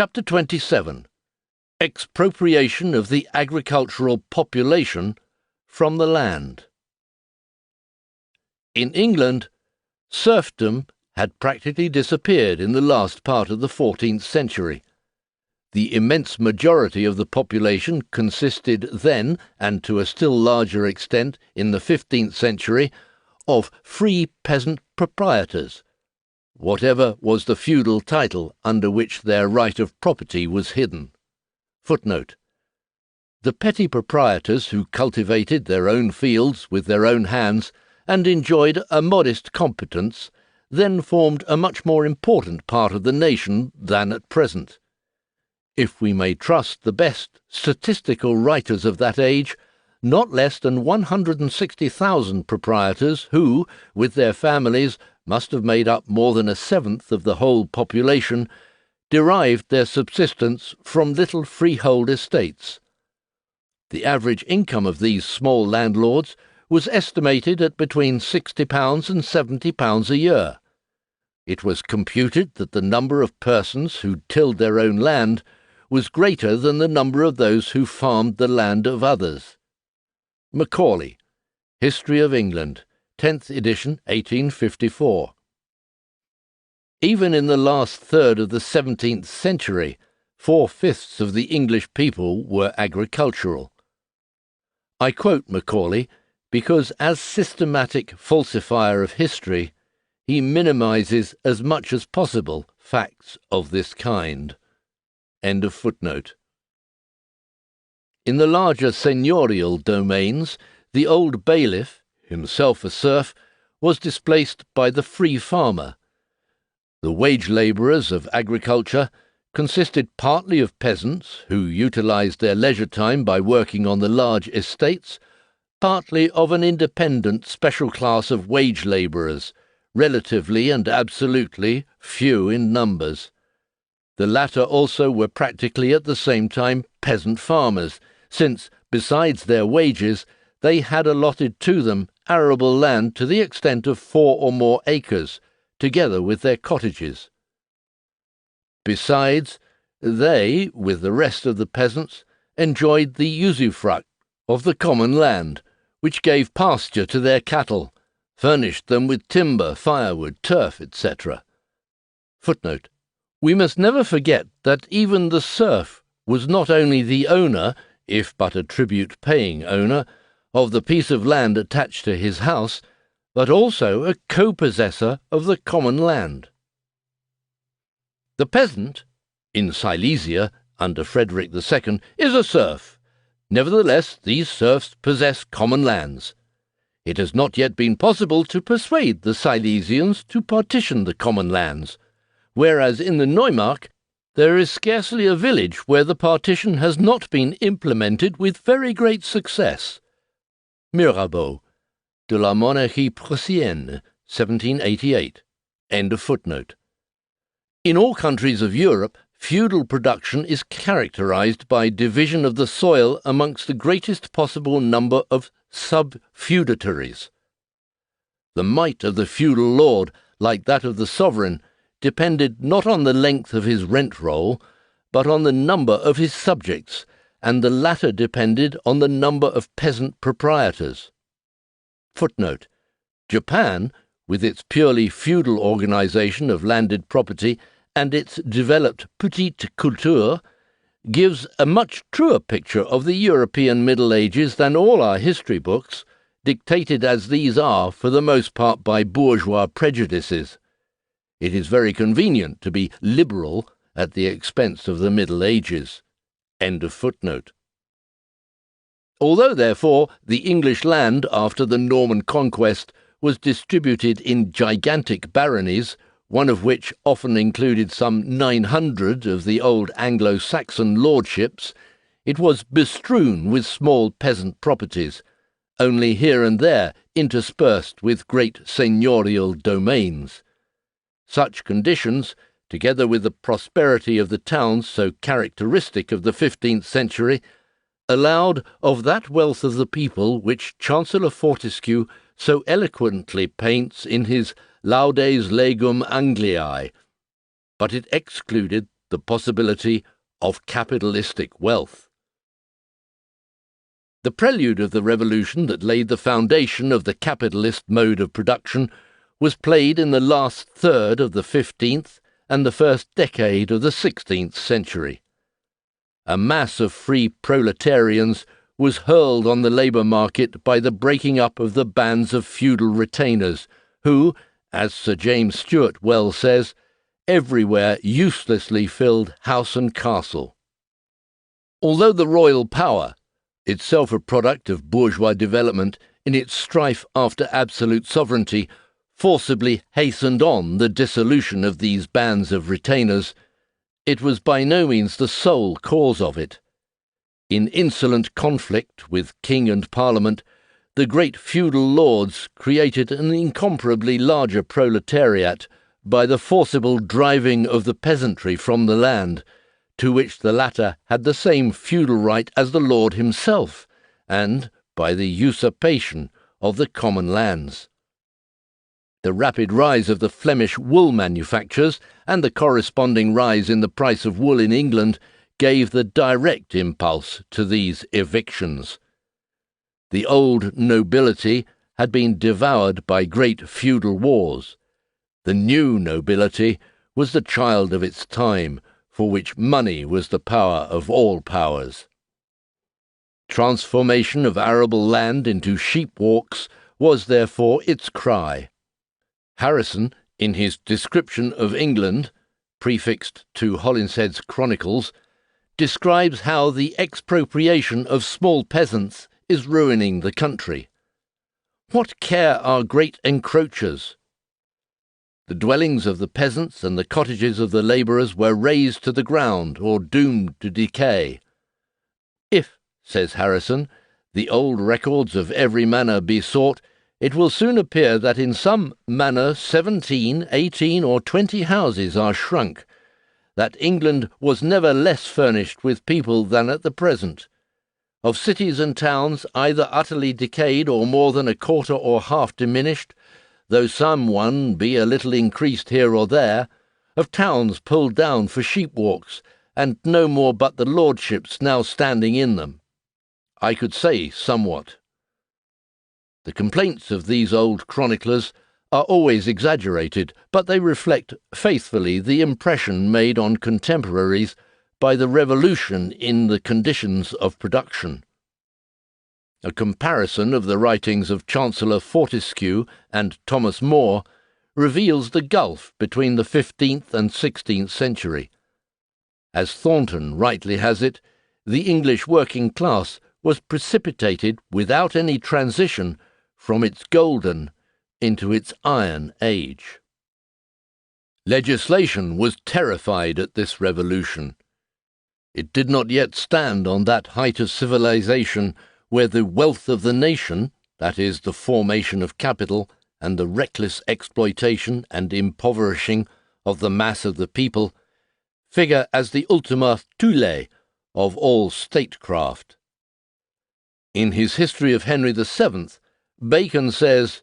Chapter 27. Expropriation of the agricultural population from the land. In England, serfdom had practically disappeared in the last part of the 14th century. The immense majority of the population consisted then, and to a still larger extent in the 15th century, of free peasant proprietors, whatever was the feudal title under which their right of property was hidden. Footnote: the petty proprietors who cultivated their own fields with their own hands and enjoyed a modest competence then formed a much more important part of the nation than at present. If we may trust the best statistical writers of that age, not less than 160,000 proprietors who, with their families, must have made up more than a seventh of the whole population, derived their subsistence from little freehold estates. The average income of these small landlords was estimated at between £60 and £70 a year. It was computed that the number of persons who tilled their own land was greater than the number of those who farmed the land of others. Macaulay, History of England, 10th edition, 1854. Even in the last third of the 17th century, 4/5 of the English people were agricultural. I quote Macaulay because, as systematic falsifier of history, he minimizes as much as possible facts of this kind. End of footnote. In the larger seigneurial domains, the old bailiff, himself a serf, was displaced by the free farmer. The wage labourers of agriculture consisted partly of peasants who utilised their leisure time by working on the large estates, partly of an independent special class of wage labourers, relatively and absolutely few in numbers. The latter also were practically at the same time peasant farmers, since, besides their wages, they had allotted to them arable land to the extent of 4 or more acres, together with their cottages. Besides, they, with the rest of the peasants, enjoyed the usufruct of the common land, which gave pasture to their cattle, furnished them with timber, firewood, turf, etc. Footnote: we must never forget that even the serf was not only the owner, if but a tribute-paying owner, of the piece of land attached to his house, but also a co-possessor of the common land. The peasant, in Silesia, under Frederick II, is a serf. Nevertheless, these serfs possess common lands. It has not yet been possible to persuade the Silesians to partition the common lands, whereas in the Neumark there is scarcely a village where the partition has not been implemented with very great success. Mirabeau, De la Monarchie Prussienne, 1788. End of footnote. In all countries of Europe, feudal production is characterized by division of the soil amongst the greatest possible number of sub-feudatories. The might of the feudal lord, like that of the sovereign, depended not on the length of his rent roll, but on the number of his subjects, and the latter depended on the number of peasant proprietors. Footnote: Japan, with its purely feudal organization of landed property and its developed petite culture, gives a much truer picture of the European Middle Ages than all our history books, dictated as these are for the most part by bourgeois prejudices. It is very convenient to be liberal at the expense of the Middle Ages. End of footnote. Although, therefore, the English land after the Norman conquest was distributed in gigantic baronies, one of which often included some 900 of the old Anglo-Saxon lordships, it was bestrewn with small peasant properties, only here and there interspersed with great seigneurial domains. Such conditions, together with the prosperity of the towns so characteristic of the 15th century, allowed of that wealth of the people which Chancellor Fortescue so eloquently paints in his Laudes Legum Angliae, but it excluded the possibility of capitalistic wealth. The prelude of the revolution that laid the foundation of the capitalist mode of production was played in the last third of the 15th and the first decade of the 16th century. A mass of free proletarians was hurled on the labour market by the breaking up of the bands of feudal retainers who, as Sir James Stewart well says, everywhere uselessly filled house and castle. Although the royal power, itself a product of bourgeois development in its strife after absolute sovereignty, forcibly hastened on the dissolution of these bands of retainers, it was by no means the sole cause of it. In insolent conflict with king and parliament, the great feudal lords created an incomparably larger proletariat by the forcible driving of the peasantry from the land, to which the latter had the same feudal right as the lord himself, and by the usurpation of the common lands. The rapid rise of the Flemish wool manufactures and the corresponding rise in the price of wool in England gave the direct impulse to these evictions. The old nobility had been devoured by great feudal wars. The new nobility was the child of its time, for which money was the power of all powers. Transformation of arable land into sheep walks was therefore its cry. Harrison, in his description of England, prefixed to Holinshed's Chronicles, describes how the expropriation of small peasants is ruining the country. What care are great encroachers? The dwellings of the peasants and the cottages of the labourers were razed to the ground or doomed to decay. If, says Harrison, the old records of every manor be sought, it will soon appear that in some manor 17, 18, or 20 houses are shrunk, that England was never less furnished with people than at the present. Of cities and towns either utterly decayed or more than a quarter or half diminished, though some one be a little increased here or there, of towns pulled down for sheep walks, and no more but the lordships now standing in them. I could say somewhat. The complaints of these old chroniclers are always exaggerated, but they reflect faithfully the impression made on contemporaries by the revolution in the conditions of production. A comparison of the writings of Chancellor Fortescue and Thomas More reveals the gulf between the 15th and 16th century. As Thornton rightly has it, the English working class was precipitated without any transition from its golden into its iron age. Legislation was terrified at this revolution. It did not yet stand on that height of civilization where the wealth of the nation, that is, the formation of capital, and the reckless exploitation and impoverishing of the mass of the people, figure as the ultima thule of all statecraft. In his History of Henry VII, Bacon says,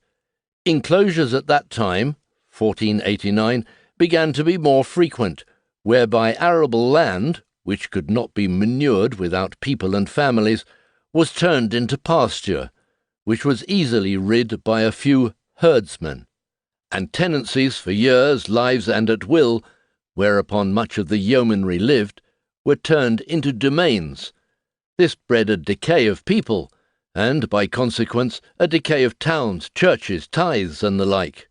"Enclosures at that time, 1489, began to be more frequent, whereby arable land, which could not be manured without people and families, was turned into pasture, which was easily rid by a few herdsmen, and tenancies for years, lives, and at will, whereupon much of the yeomanry lived, were turned into domains. This bred a decay of people, and, by consequence, a decay of towns, churches, tithes, and the like.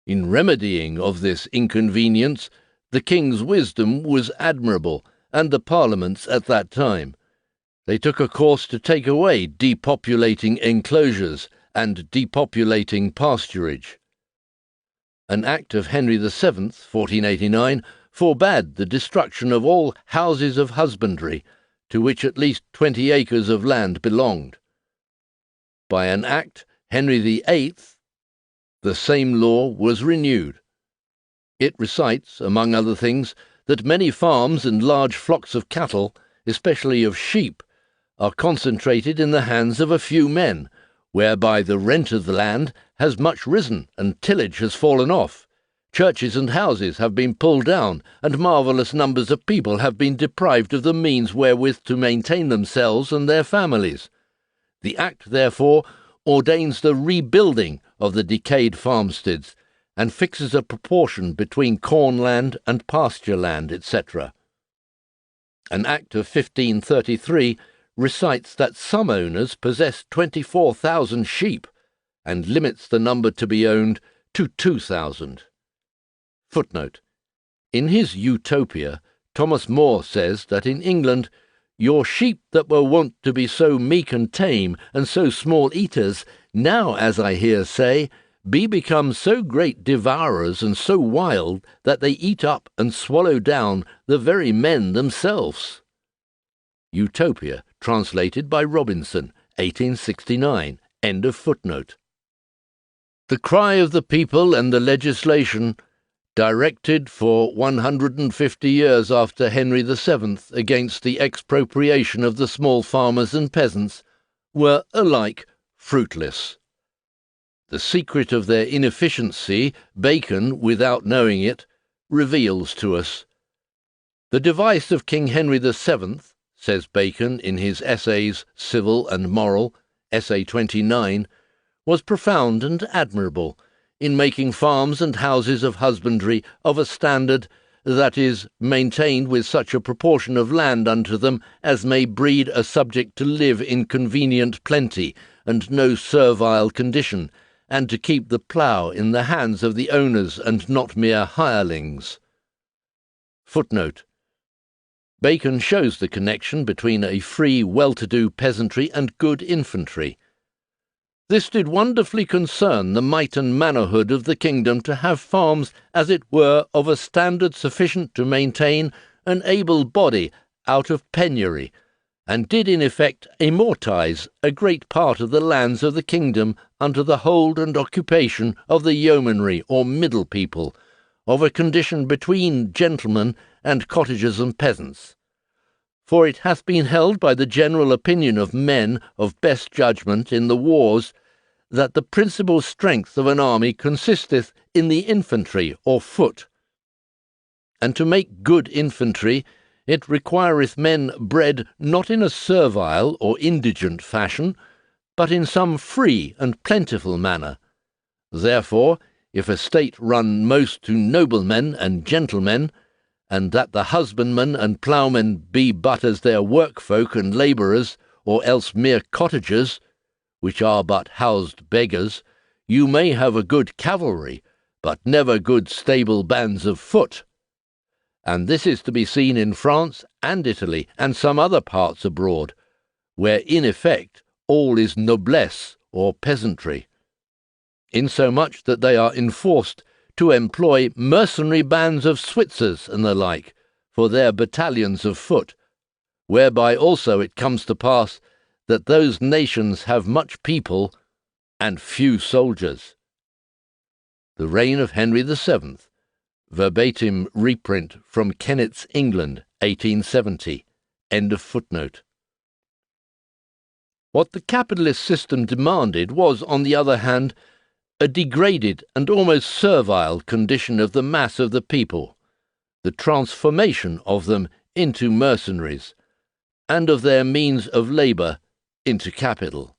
In remedying of this inconvenience, the king's wisdom was admirable, and the parliaments at that time. They took a course to take away depopulating enclosures and depopulating pasturage. An act of Henry VII, 1489, forbade the destruction of all houses of husbandry, to which at least 20 acres of land belonged. By an act, Henry VIII, the same law was renewed. It recites, among other things, that many farms and large flocks of cattle, especially of sheep, are concentrated in the hands of a few men, whereby the rent of the land has much risen and tillage has fallen off, Churches and houses have been pulled down, and marvellous numbers of people have been deprived of the means wherewith to maintain themselves and their families. The Act, therefore, ordains the rebuilding of the decayed farmsteads, and fixes a proportion between corn land and pasture land, etc. An Act of 1533 recites that some owners possess 24,000 sheep, and limits the number to be owned to 2,000. Footnote: in his Utopia, Thomas More says that in England, your sheep that were wont to be so meek and tame, and so small eaters, now, as I hear say, be become so great devourers and so wild, that they eat up and swallow down the very men themselves. Utopia, translated by Robinson, 1869. End of footnote. The cry of the people and the legislation, directed for 150 years after Henry VII against the expropriation of the small farmers and peasants, were alike fruitless. The secret of their inefficiency Bacon, without knowing it, reveals to us. The device of King Henry VII, says Bacon in his Essays Civil and Moral, Essay 29, was profound and admirable, in making farms and houses of husbandry of a standard, that is, maintained with such a proportion of land unto them as may breed a subject to live in convenient plenty and no servile condition, and to keep the plough in the hands of the owners and not mere hirelings. Footnote: Bacon shows the connection between a free, well-to-do peasantry and good infantry. This did wonderfully concern the might and mannerhood of the kingdom to have farms, as it were, of a standard sufficient to maintain an able body out of penury, and did in effect amortize a great part of the lands of the kingdom under the hold and occupation of the yeomanry or middle people, of a condition between gentlemen and cottagers and peasants. For it hath been held by the general opinion of men of best judgment in the wars, that the principal strength of an army consisteth in the infantry or foot. And to make good infantry, it requireth men bred not in a servile or indigent fashion, but in some free and plentiful manner. Therefore, if a state run most to noblemen and gentlemen, and that the husbandmen and ploughmen be but as their workfolk and labourers, or else mere cottagers, which are but housed beggars, you may have a good cavalry, but never good stable bands of foot. And this is to be seen in France and Italy and some other parts abroad, where in effect all is noblesse or peasantry, insomuch that they are enforced to employ mercenary bands of Switzers and the like for their battalions of foot, whereby also it comes to pass that those nations have much people and few soldiers. The Reign of Henry VII, verbatim reprint from Kennet's England, 1870. End of footnote. What the capitalist system demanded was, on the other hand, a degraded and almost servile condition of the mass of the people, the transformation of them into mercenaries, and of their means of labour into capital.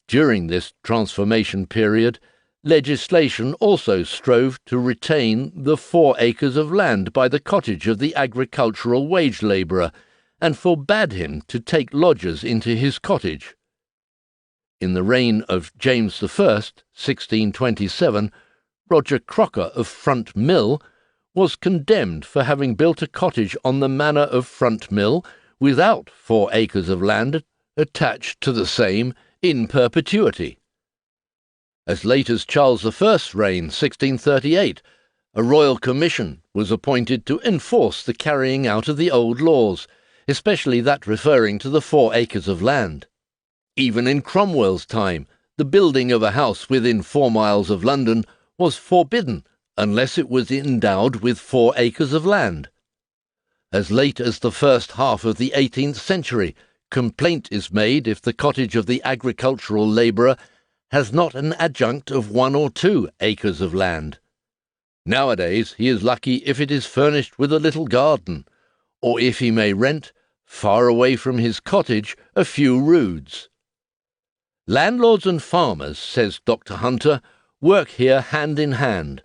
During this transformation period, legislation also strove to retain the 4 acres of land by the cottage of the agricultural wage labourer, and forbade him to take lodgers into his cottage. In the reign of James I, 1627, Roger Crocker of Front Mill was condemned for having built a cottage on the manor of Front Mill without 4 acres of land attached to the same in perpetuity. As late as Charles I's reign, 1638, a royal commission was appointed to enforce the carrying out of the old laws, especially that referring to the 4 acres of land. Even in Cromwell's time, the building of a house within 4 miles of London was forbidden unless it was endowed with 4 acres of land. As late as the first half of the 18th century, complaint is made if the cottage of the agricultural labourer has not an adjunct of 1 or 2 acres of land. Nowadays he is lucky if it is furnished with a little garden, or if he may rent, far away from his cottage, a few roods. Landlords and farmers, says Dr. Hunter, work here hand in hand.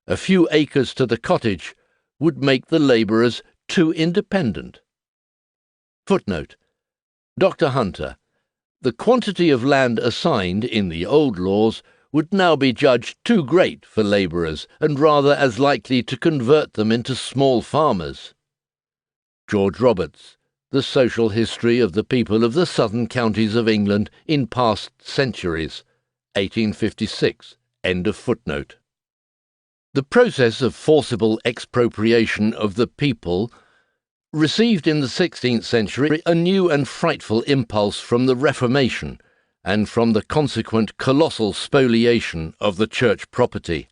A few acres to the cottage would make the labourers too independent. Footnote. Dr. Hunter. The quantity of land assigned in the old laws would now be judged too great for labourers, and rather as likely to convert them into small farmers. George Roberts. The Social History of the People of the Southern Counties of England in Past Centuries, 1856. End of footnote. The process of forcible expropriation of the people received in the 16th century a new and frightful impulse from the Reformation and from the consequent colossal spoliation of the church property.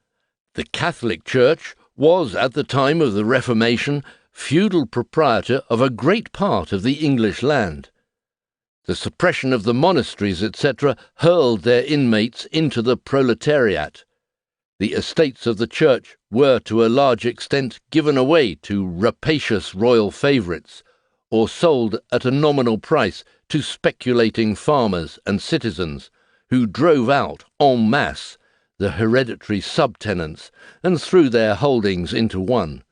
The Catholic Church was, at the time of the Reformation, feudal proprietor of a great part of the English land. The suppression of the monasteries, etc., hurled their inmates into the proletariat. The estates of the church were to a large extent given away to rapacious royal favourites, or sold at a nominal price to speculating farmers and citizens, who drove out en masse the hereditary subtenants and threw their holdings into one.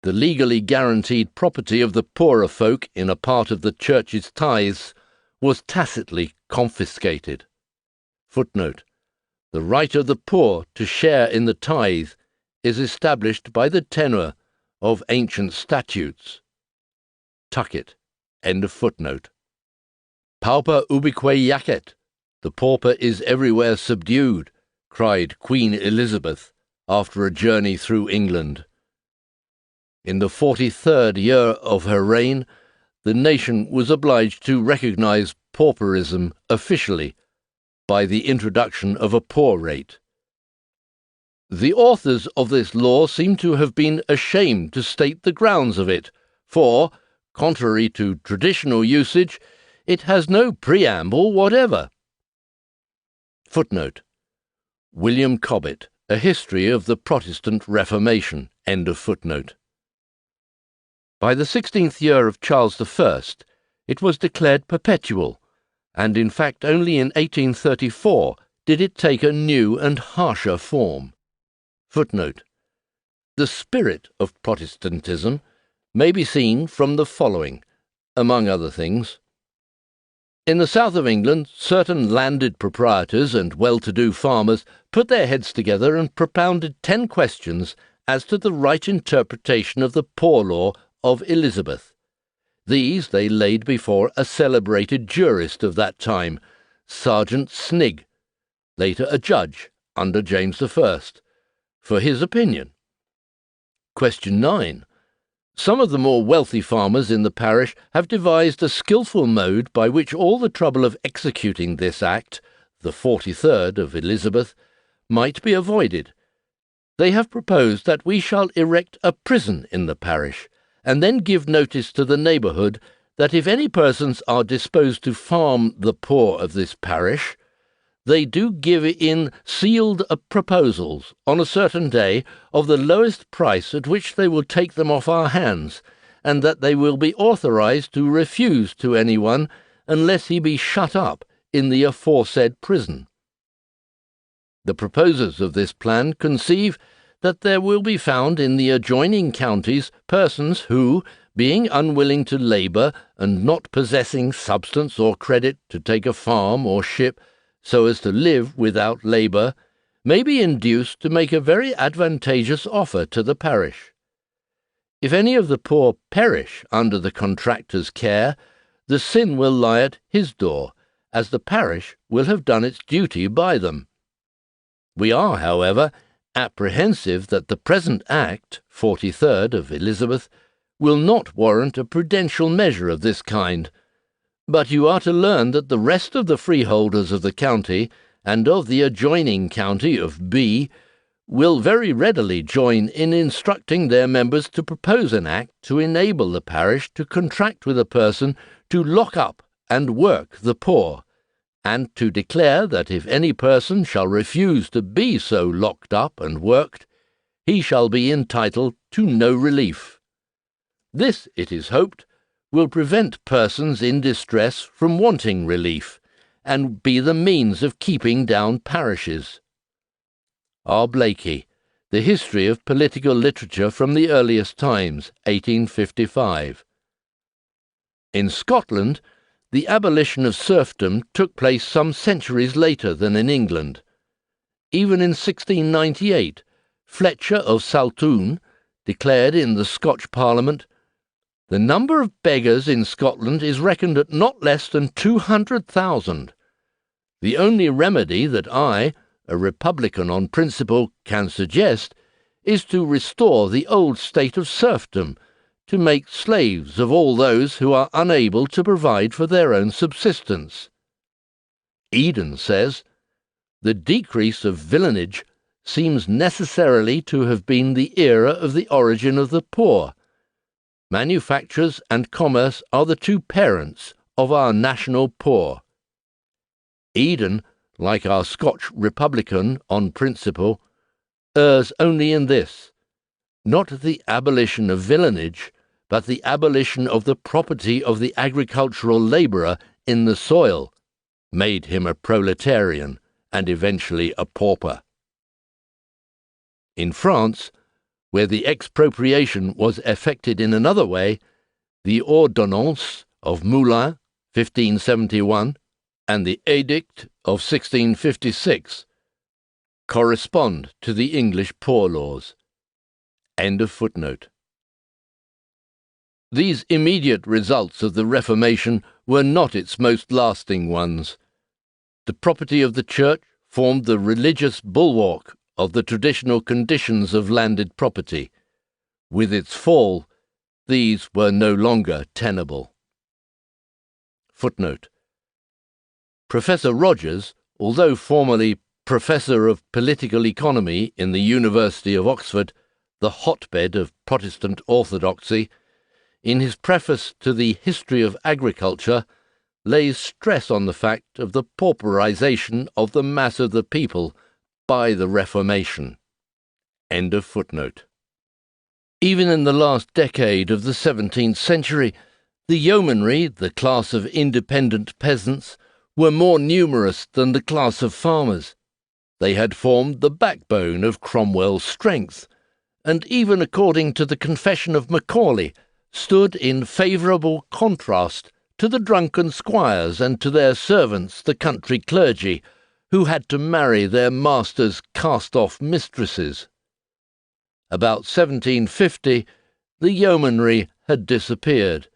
The legally guaranteed property of the poorer folk in a part of the church's tithes was tacitly confiscated. Footnote. The right of the poor to share in the tithe is established by the tenor of ancient statutes. Tucket. End of footnote. Pauper ubique jacet. The pauper is everywhere subdued, cried Queen Elizabeth after a journey through England. In the 43rd year of her reign, the nation was obliged to recognize pauperism officially by the introduction of a poor rate. The authors of this law seem to have been ashamed to state the grounds of it, for, contrary to traditional usage, it has no preamble whatever. Footnote. William Cobbett, A History of the Protestant Reformation. End of footnote. By the 16th year of Charles I, it was declared perpetual, and in fact only in 1834 did it take a new and harsher form. Footnote. The spirit of Protestantism may be seen from the following, among other things. In the south of England, certain landed proprietors and well-to-do farmers put their heads together and propounded 10 questions as to the right interpretation of the Poor Law of Elizabeth. These they laid before a celebrated jurist of that time, Sergeant Snigg, later a judge under James I, for his opinion. Question 9. Some of the more wealthy farmers in the parish have devised a skilful mode by which all the trouble of executing this act, the 43rd of Elizabeth, might be avoided. They have proposed that we shall erect a prison in the parish, and then give notice to the neighbourhood that if any persons are disposed to farm the poor of this parish, they do give in sealed proposals on a certain day of the lowest price at which they will take them off our hands, and that they will be authorized to refuse to anyone unless he be shut up in the aforesaid prison. The proposers of this plan conceive that there will be found in the adjoining counties persons who, being unwilling to labour and not possessing substance or credit to take a farm or ship so as to live without labour, may be induced to make a very advantageous offer to the parish. If any of the poor perish under the contractor's care, the sin will lie at his door, as the parish will have done its duty by them. We are, however, apprehensive that the present Act, 43rd of Elizabeth, will not warrant a prudential measure of this kind, but you are to learn that the rest of the freeholders of the county, and of the adjoining county of B, will very readily join in instructing their members to propose an act to enable the parish to contract with a person to lock up and work the poor, and to declare that if any person shall refuse to be so locked up and worked, he shall be entitled to no relief. This, it is hoped, will prevent persons in distress from wanting relief, and be the means of keeping down parishes. R. Blakey, The History of Political Literature from the Earliest Times, 1855. In Scotland, the abolition of serfdom took place some centuries later than in England. Even in 1698, Fletcher of Saltoun declared in the Scotch Parliament, "The number of beggars in Scotland is reckoned at not less than 200,000. The only remedy that I, a Republican on principle, can suggest is to restore the old state of serfdom, to make slaves of all those who are unable to provide for their own subsistence." Eden says, "The decrease of villanage seems necessarily to have been the era of the origin of the poor. Manufactures and commerce are the two parents of our national poor." Eden, like our Scotch Republican on principle, errs only in this: not the abolition of villanage, but the abolition of the property of the agricultural labourer in the soil, made him a proletarian and eventually a pauper. In France, where the expropriation was effected in another way, the Ordonnance of Moulins, 1571, and the Edict of 1656 correspond to the English poor laws. End of footnote. These immediate results of the Reformation were not its most lasting ones. The property of the Church formed the religious bulwark of the traditional conditions of landed property. With its fall, these were no longer tenable. Footnote. Professor Rogers, although formerly Professor of Political Economy in the University of Oxford, the hotbed of Protestant orthodoxy, in his preface to the History of Agriculture, lays stress on the fact of the pauperization of the mass of the people by the Reformation. End of footnote. Even in the last decade of the 17th century, the yeomanry, the class of independent peasants, were more numerous than the class of farmers. They had formed the backbone of Cromwell's strength, and even according to the confession of Macaulay, stood in favourable contrast to the drunken squires and to their servants, the country clergy, who had to marry their masters' cast-off mistresses. About 1750, the yeomanry had disappeared,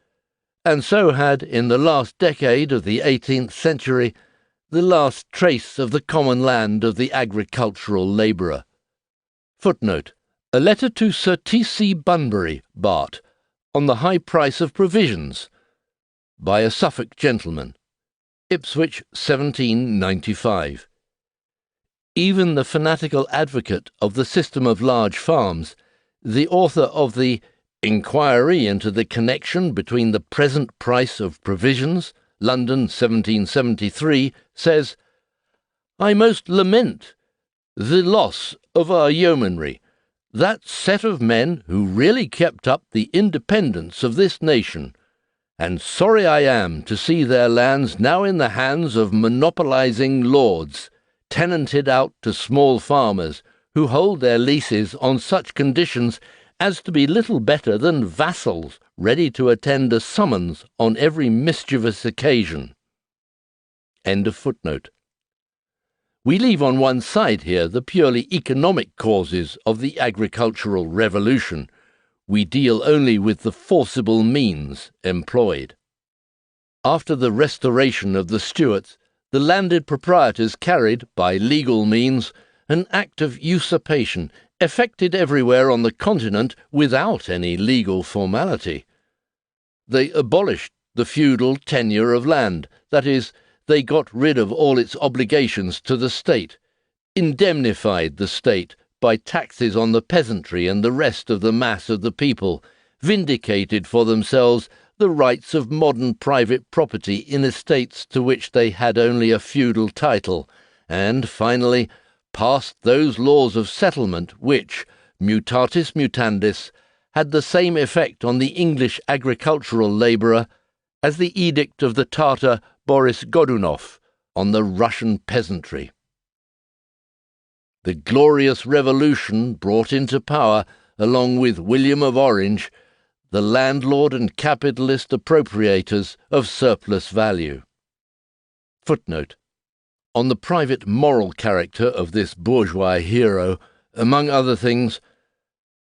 and so had, in the last decade of the 18th century, the last trace of the common land of the agricultural labourer. Footnote. A letter to Sir T.C. Bunbury, Bart., on the high price of provisions, by a Suffolk gentleman. Ipswich, 1795. Even the fanatical advocate of the system of large farms, the author of the Inquiry into the Connection between the Present Price of Provisions, London, 1773, says, "I most lament the loss of our yeomanry, that set of men who really kept up the independence of this nation, and sorry I am to see their lands now in the hands of monopolizing lords, tenanted out to small farmers, who hold their leases on such conditions as to be little better than vassals ready to attend a summons on every mischievous occasion." End of footnote. We leave on one side here the purely economic causes of the agricultural revolution. We deal only with the forcible means employed. After the restoration of the Stuarts, the landed proprietors carried, by legal means, an act of usurpation, effected everywhere on the continent without any legal formality. They abolished the feudal tenure of land, that is, they got rid of all its obligations to the state, indemnified the state by taxes on the peasantry and the rest of the mass of the people, vindicated for themselves the rights of modern private property in estates to which they had only a feudal title, and, finally, passed those laws of settlement which, mutatis mutandis, had the same effect on the English agricultural labourer as the edict of the Tartar Boris Godunov on the Russian peasantry. The glorious revolution brought into power, along with William of Orange, the landlord and capitalist appropriators of surplus value. Footnote: on the private moral character of this bourgeois hero, among other things,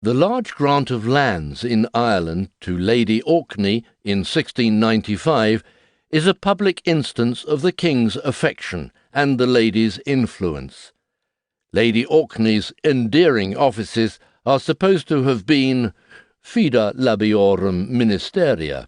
the large grant of lands in Ireland to Lady Orkney in 1695 is a public instance of the king's affection and the lady's influence. Lady Orkney's endearing offices are supposed to have been fida labiorum ministeria.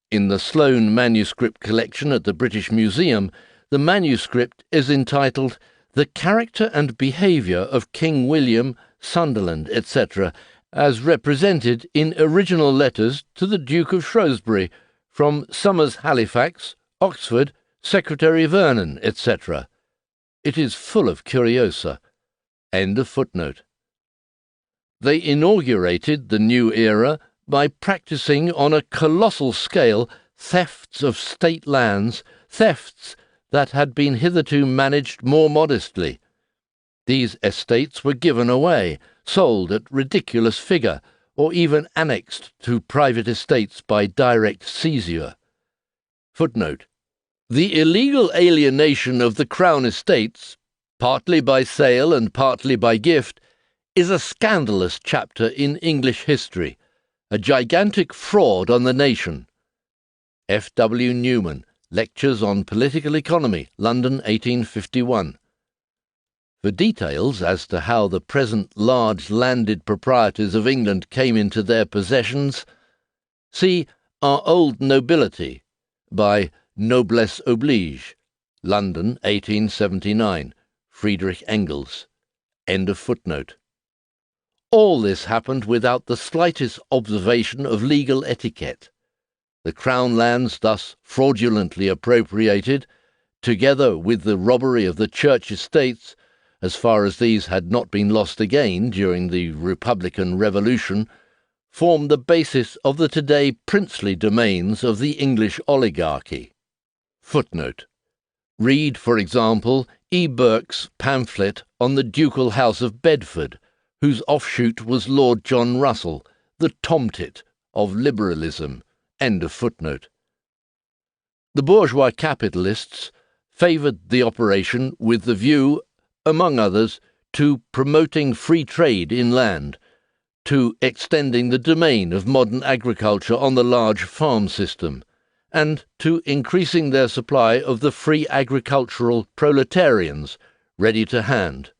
In the Sloane manuscript collection at the British Museum, the manuscript is entitled "The Character and Behaviour of King William, Sunderland, etc., as represented in original letters to the Duke of Shrewsbury, from Somers Halifax, Oxford, Secretary Vernon, etc. It is full of curiosa." End of footnote. They inaugurated the new era by practising on a colossal scale thefts of state lands, thefts that had been hitherto managed more modestly. These estates were given away, sold at ridiculous figure, or even annexed to private estates by direct seizure. Footnote: the illegal alienation of the Crown estates, partly by sale and partly by gift, is a scandalous chapter in English history, a gigantic fraud on the nation. F. W. Newman, Lectures on Political Economy, London, 1851. For details as to how the present large landed proprietors of England came into their possessions, see Our Old Nobility, by Noblesse Oblige, London, 1879, Friedrich Engels. End of footnote. All this happened without the slightest observation of legal etiquette. The Crown lands thus fraudulently appropriated, together with the robbery of the Church estates, as far as these had not been lost again during the Republican Revolution, form the basis of the today princely domains of the English oligarchy. Footnote: read, for example, E. Burke's pamphlet on the Ducal House of Bedford, whose offshoot was Lord John Russell, the tomtit of liberalism. End of footnote. The bourgeois capitalists favoured the operation with the view, among others, to promoting free trade in land, to extending the domain of modern agriculture on the large farm system, and to increasing their supply of the free agricultural proletarians ready to hand.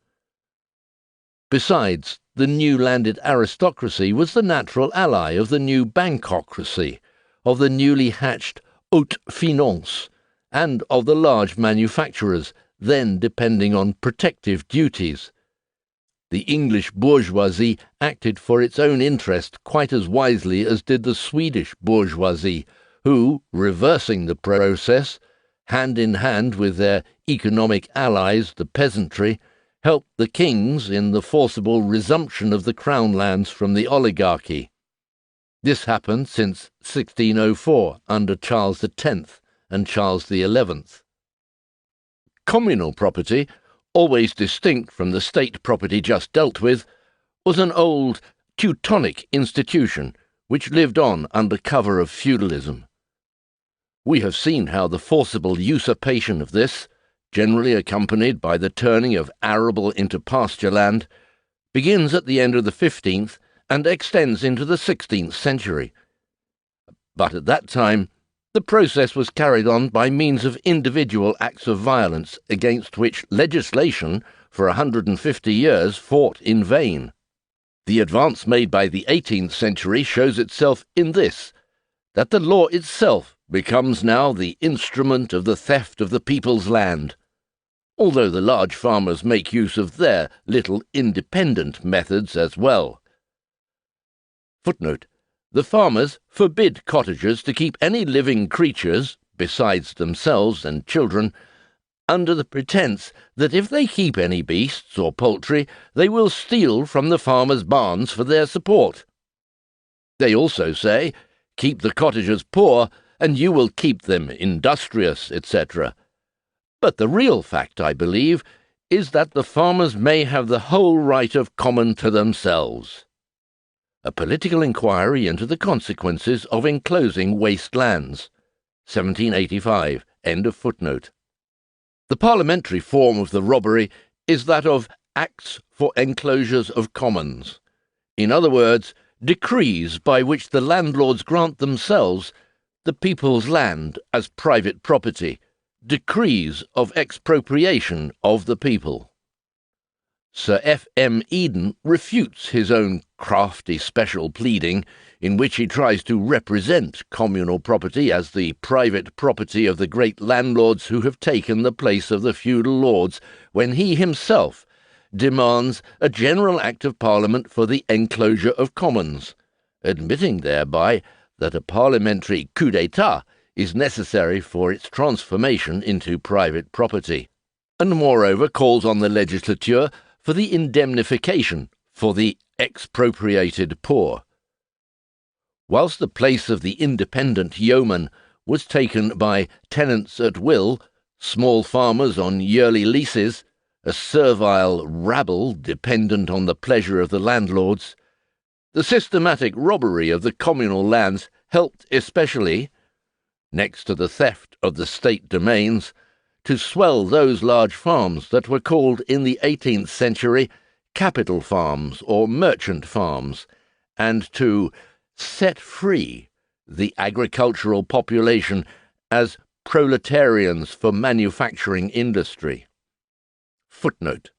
Besides, the new landed aristocracy was the natural ally of the new bankocracy, of the newly hatched haute finance, and of the large manufacturers, then depending on protective duties. The English bourgeoisie acted for its own interest quite as wisely as did the Swedish bourgeoisie, who, reversing the process, hand in hand with their economic allies, the peasantry, helped the kings in the forcible resumption of the crown lands from the oligarchy. This happened since 1604 under Charles X and Charles XI. Communal property, always distinct from the state property just dealt with, was an old Teutonic institution which lived on under cover of feudalism. We have seen how the forcible usurpation of this, generally accompanied by the turning of arable into pasture land, begins at the end of the 15th and extends into the 16th century. But at that time, the process was carried on by means of individual acts of violence against which legislation for 150 years fought in vain. The advance made by the 18th century shows itself in this, that the law itself becomes now the instrument of the theft of the people's land, although the large farmers make use of their little independent methods as well. Footnote: the farmers forbid cottagers to keep any living creatures, besides themselves and children, under the pretence that if they keep any beasts or poultry, they will steal from the farmers' barns for their support. They also say, keep the cottagers poor, and you will keep them industrious, etc. But the real fact, I believe, is that the farmers may have the whole right of common to themselves. A political inquiry into the consequences of enclosing waste lands. 1785, end of footnote. The parliamentary form of the robbery is that of Acts for Enclosures of Commons. In other words, decrees by which the landlords grant themselves the people's land as private property, decrees of expropriation of the people. Sir F. M. Eden refutes his own crafty special pleading, in which he tries to represent communal property as the private property of the great landlords who have taken the place of the feudal lords, when he himself demands a general Act of Parliament for the enclosure of commons, admitting thereby that a parliamentary coup d'etat is necessary for its transformation into private property, and moreover calls on the legislature for the indemnification for the expropriated poor. Whilst the place of the independent yeoman was taken by tenants at will, small farmers on yearly leases, a servile rabble dependent on the pleasure of the landlords, the systematic robbery of the communal lands helped especially, next to the theft of the state domains, to swell those large farms that were called in the 18th century capital farms or merchant farms, and to set free the agricultural population as proletarians for manufacturing industry. Footnote: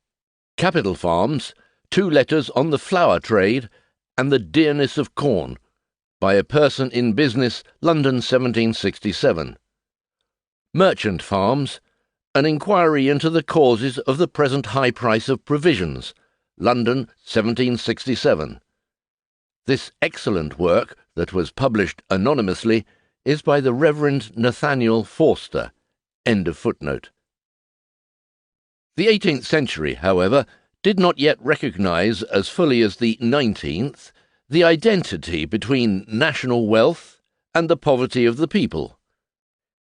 Capital farms, 2 letters on the flour trade and the dearness of corn, by a person in business, London 1767. Merchant farms, an inquiry into the causes of the present high price of provisions, London 1767. This excellent work, that was published anonymously, is by the Reverend Nathaniel Forster. End of footnote. The 18th century, however, did not yet recognize as fully as the 19th the identity between national wealth and the poverty of the people.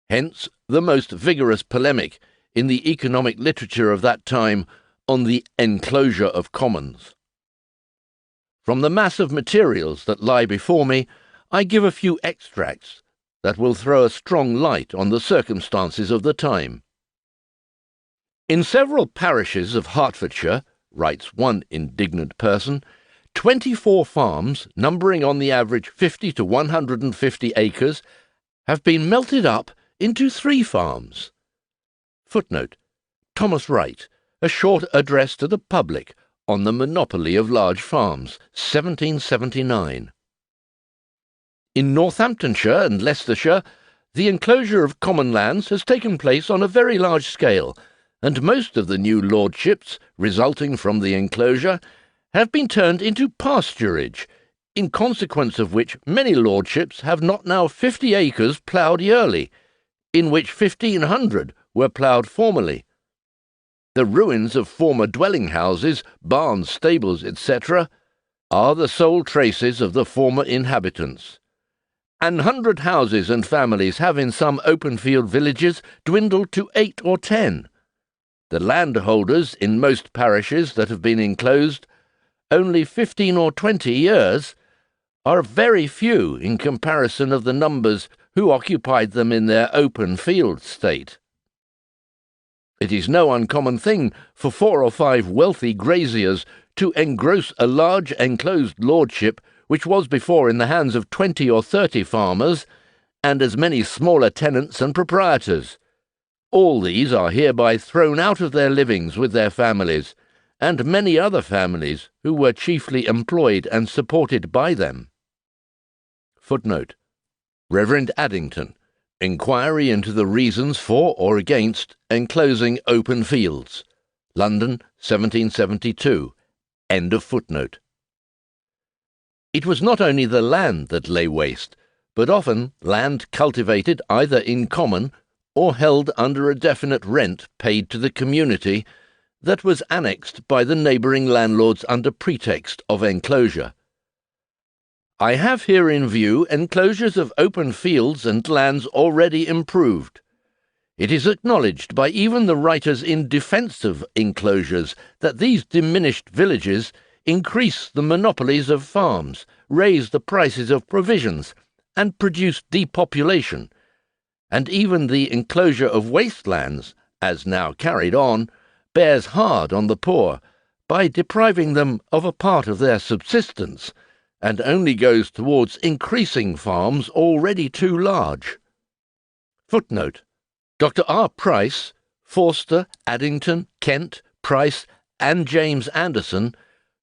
Hence the most vigorous polemic in the economic literature of that time on the enclosure of commons. From the mass of materials that lie before me, I give a few extracts that will throw a strong light on the circumstances of the time. In several parishes of Hertfordshire, writes one indignant person, 24 farms, numbering on the average 50 to 150 acres, have been melted up into 3 farms. Footnote: Thomas Wright, A Short Address to the Public on the Monopoly of Large Farms, 1779. In Northamptonshire and Leicestershire, the enclosure of common lands has taken place on a very large scale, and most of the new lordships resulting from the enclosure have been turned into pasturage, in consequence of which many lordships have not now 50 acres ploughed yearly, in which 1,500 were ploughed formerly. The ruins of former dwelling houses, barns, stables, etc., are the sole traces of the former inhabitants. An 100 houses and families have in some open-field villages dwindled to 8 or 10. The landholders in most parishes that have been enclosed only 15 or 20 years are very few in comparison of the numbers who occupied them in their open field state. It is no uncommon thing for 4 or 5 wealthy graziers to engross a large enclosed lordship which was before in the hands of 20 or 30 farmers, and as many smaller tenants and proprietors. All these are hereby thrown out of their livings with their families, and many other families who were chiefly employed and supported by them. Footnote: Reverend Addington, Inquiry into the Reasons for or Against Enclosing Open Fields, London, 1772. End of footnote. It was not only the land that lay waste, but often land cultivated either in common or held under a definite rent paid to the community that was annexed by the neighbouring landlords under pretext of enclosure. I have here in view enclosures of open fields and lands already improved. It is acknowledged by even the writers in defence of enclosures that these diminished villages increase the monopolies of farms, raise the prices of provisions, and produce depopulation, and even the enclosure of wastelands, as now carried on, bears hard on the poor by depriving them of a part of their subsistence, and only goes towards increasing farms already too large. Footnote: Dr. R. Price, Forster, Addington, Kent, Price, and James Anderson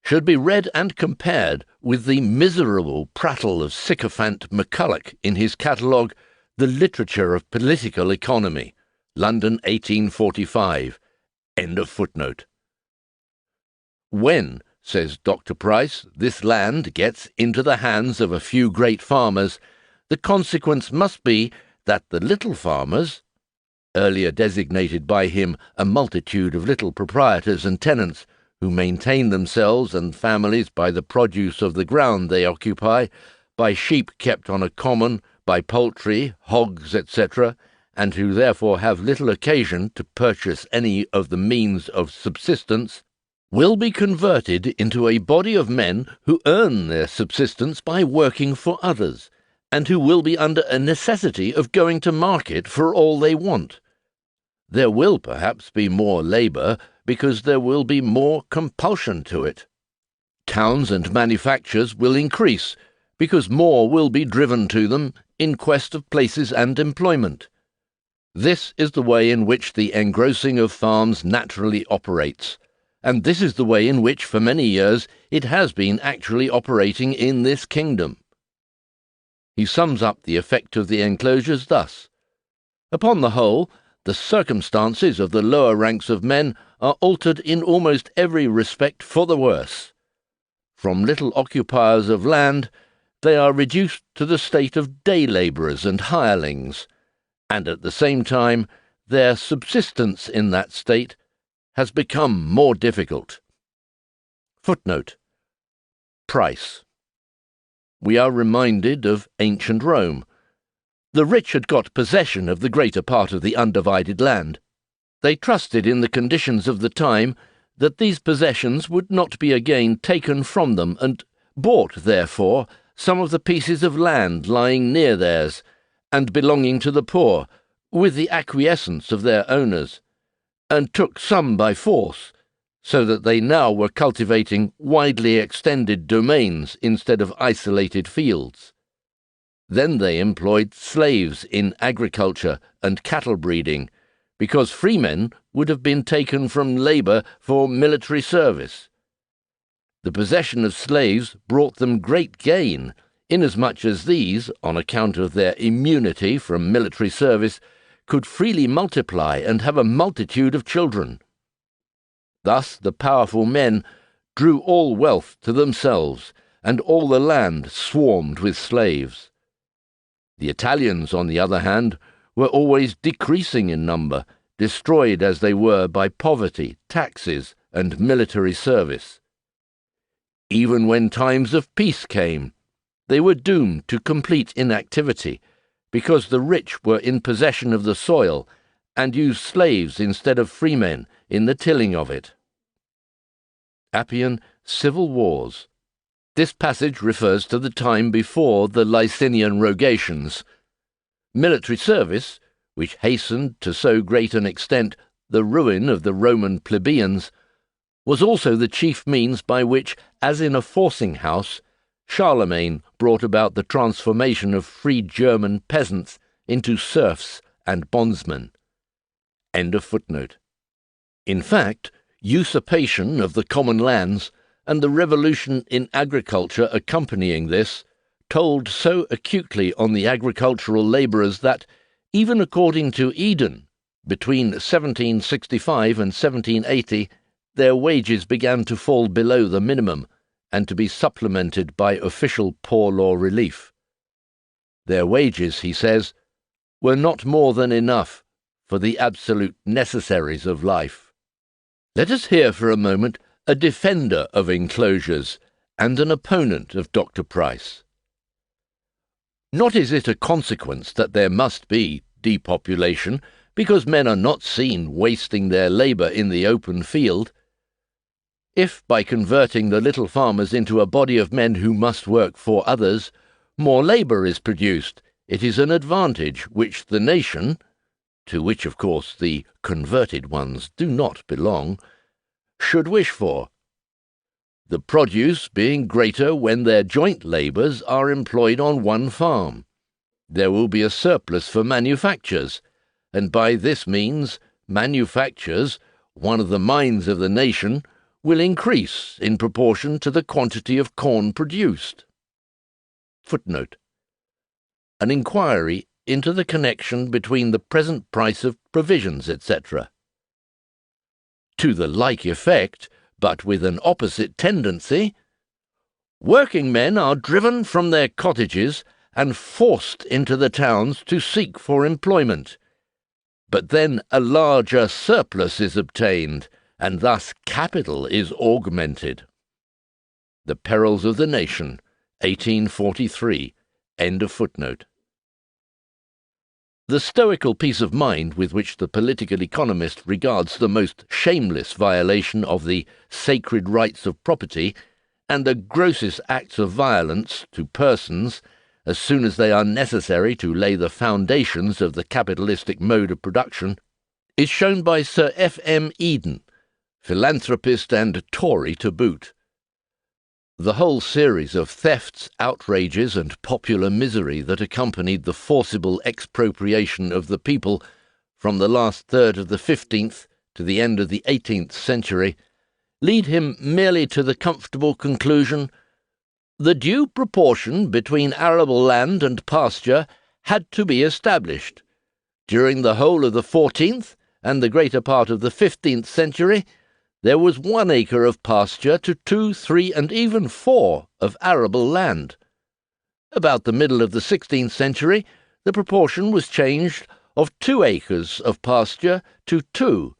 should be read and compared with the miserable prattle of sycophant McCulloch in his catalogue The Literature of Political Economy, London 1845. End of footnote. When, says Dr. Price, this land gets into the hands of a few great farmers, the consequence must be that the little farmers, earlier designated by him a multitude of little proprietors and tenants, who maintain themselves and families by the produce of the ground they occupy, by sheep kept on a common, by poultry, hogs, etc., and who therefore have little occasion to purchase any of the means of subsistence, will be converted into a body of men who earn their subsistence by working for others, and who will be under a necessity of going to market for all they want. There will perhaps be more labour, because there will be more compulsion to it. Towns and manufactures will increase, because more will be driven to them in quest of places and employment. This is the way in which the engrossing of farms naturally operates, and this is the way in which for many years it has been actually operating in this kingdom. He sums up the effect of the enclosures thus: upon the whole, the circumstances of the lower ranks of men are altered in almost every respect for the worse. From little occupiers of land, they are reduced to the state of day labourers and hirelings, and at the same time their subsistence in that state has become more difficult. Footnote: Price. We are reminded of ancient Rome. The rich had got possession of the greater part of the undivided land. They trusted in the conditions of the time that these possessions would not be again taken from them, and bought, therefore, some of the pieces of land lying near theirs, and belonging to the poor, with the acquiescence of their owners, and took some by force, so that they now were cultivating widely extended domains instead of isolated fields. Then they employed slaves in agriculture and cattle breeding, because freemen would have been taken from labour for military service. The possession of slaves brought them great gain, inasmuch as these, on account of their immunity from military service, could freely multiply and have a multitude of children. Thus the powerful men drew all wealth to themselves, and all the land swarmed with slaves. The Italians, on the other hand, were always decreasing in number, destroyed as they were by poverty, taxes, and military service. Even when times of peace came, they were doomed to complete inactivity, because the rich were in possession of the soil, and used slaves instead of freemen in the tilling of it. Appian, Civil Wars. This passage refers to the time before the Licinian rogations. Military service, which hastened to so great an extent the ruin of the Roman plebeians, was also the chief means by which, as in a forcing house, Charlemagne brought about the transformation of free German peasants into serfs and bondsmen. End of footnote. In fact, usurpation of the common lands, and the revolution in agriculture accompanying this, told so acutely on the agricultural labourers that, even according to Eden, between 1765 and 1780, their wages began to fall below the minimum, and to be supplemented by official poor law relief. Their wages, he says, were not more than enough for the absolute necessaries of life. Let us hear for a moment a defender of enclosures and an opponent of Dr. Price. Not is it a consequence that there must be depopulation because men are not seen wasting their labour in the open field. If, by converting the little farmers into a body of men who must work for others, more labour is produced, it is an advantage which the nation, to which of course the converted ones do not belong, should wish for, the produce being greater when their joint labours are employed on one farm. There will be a surplus for manufactures, and by this means manufactures, one of the mines of the nation, will increase in proportion to the quantity of corn produced. Footnote: an inquiry into the connection between the present price of provisions, etc. To the like effect, but with an opposite tendency, working men are driven from their cottages and forced into the towns to seek for employment. But then a larger surplus is obtained, and thus capital is augmented. The Perils of the Nation, 1843. End of footnote. The stoical peace of mind with which the political economist regards the most shameless violation of the sacred rights of property and the grossest acts of violence to persons, as soon as they are necessary to lay the foundations of the capitalistic mode of production, is shown by Sir F. M. Eden, philanthropist and Tory to boot. The whole series of thefts, outrages, and popular misery that accompanied the forcible expropriation of the people from the last third of the 15th to the end of the 18th century lead him merely to the comfortable conclusion: the due proportion between arable land and pasture had to be established. During the whole of the 14th and the greater part of the 15th century, there was 1 acre of pasture to 2, 3, and even 4 of arable land. About the middle of the 16th century, the proportion was changed of 2 acres of pasture to 2,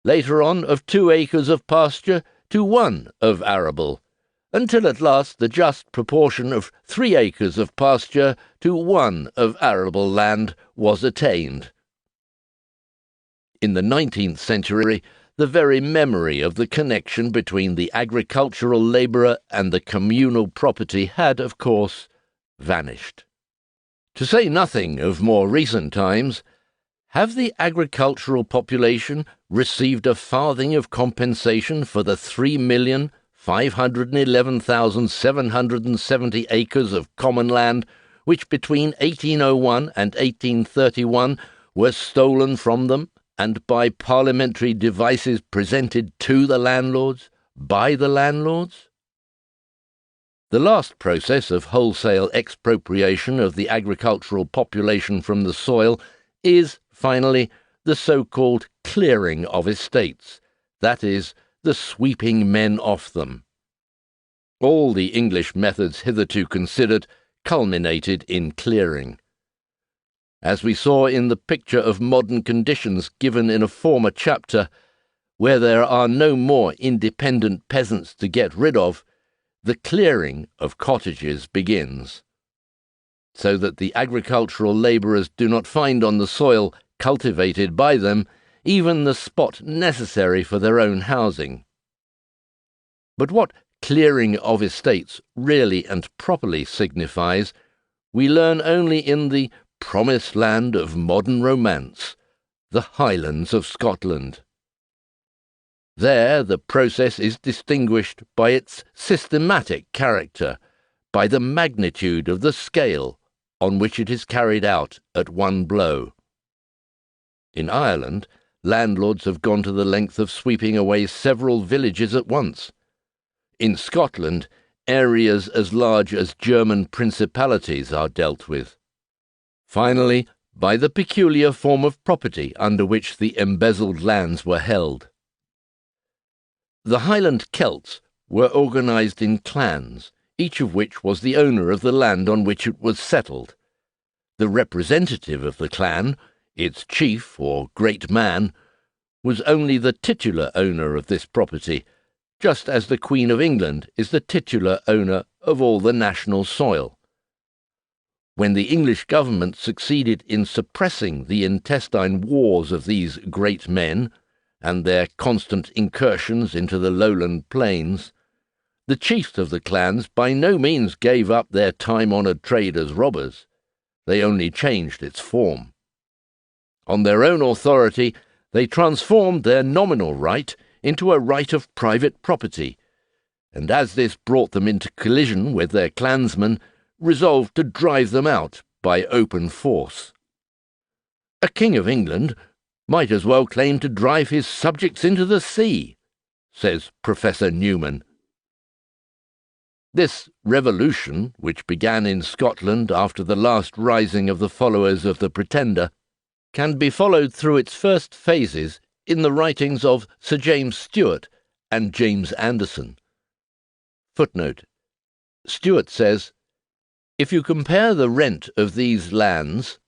later on of 2 acres of pasture to 1 of arable, until at last the just proportion of 3 acres of pasture to 1 of arable land was attained. In the 19th century, the very memory of the connection between the agricultural labourer and the communal property had, of course, vanished. To say nothing of more recent times, have the agricultural population received a farthing of compensation for the 3,511,770 acres of common land which between 1801 and 1831 were stolen from them and by parliamentary devices presented to the landlords, by the landlords? The last process of wholesale expropriation of the agricultural population from the soil is, finally, the so-called clearing of estates, that is, the sweeping men off them. All the English methods hitherto considered culminated in clearing. As we saw in the picture of modern conditions given in a former chapter, where there are no more independent peasants to get rid of, the clearing of cottages begins, so that the agricultural labourers do not find on the soil cultivated by them even the spot necessary for their own housing. But what clearing of estates really and properly signifies, we learn only in the promised land of modern romance, the Highlands of Scotland. There the process is distinguished by its systematic character, by the magnitude of the scale on which it is carried out at one blow. In Ireland, landlords have gone to the length of sweeping away several villages at once. In Scotland, areas as large as German principalities are dealt with. Finally, by the peculiar form of property under which the embezzled lands were held. The Highland Celts were organised in clans, each of which was the owner of the land on which it was settled. The representative of the clan, Its chief, or great man, was only the titular owner of this property, just as the Queen of England is the titular owner of all the national soil. When the English government succeeded in suppressing the intestine wars of these great men, and their constant incursions into the lowland plains, the chiefs of the clans by no means gave up their time-honoured trade as robbers. They only changed its form. On their own authority, they transformed their nominal right into a right of private property, and as this brought them into collision with their clansmen, resolved to drive them out by open force. A king of England might as well claim to drive his subjects into the sea, says Professor Newman. This revolution, which began in Scotland after the last rising of the followers of the Pretender, can be followed through its first phases in the writings of Sir James Stewart and James Anderson. Footnote: Stewart says, "If you compare the rent of these lands,"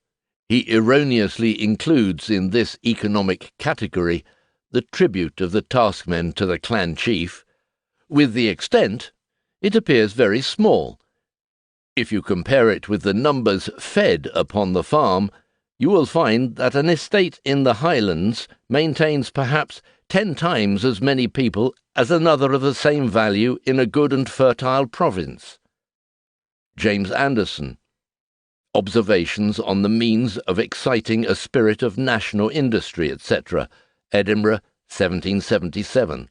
he erroneously includes in this economic category the tribute of the taskmen to the clan chief, "with the extent, it appears very small. If you compare it with the numbers fed upon the farm, you will find that an estate in the Highlands maintains perhaps 10 times as many people as another of the same value in a good and fertile province." James Anderson, Observations on the Means of Exciting a Spirit of National Industry, etc., Edinburgh, 1777.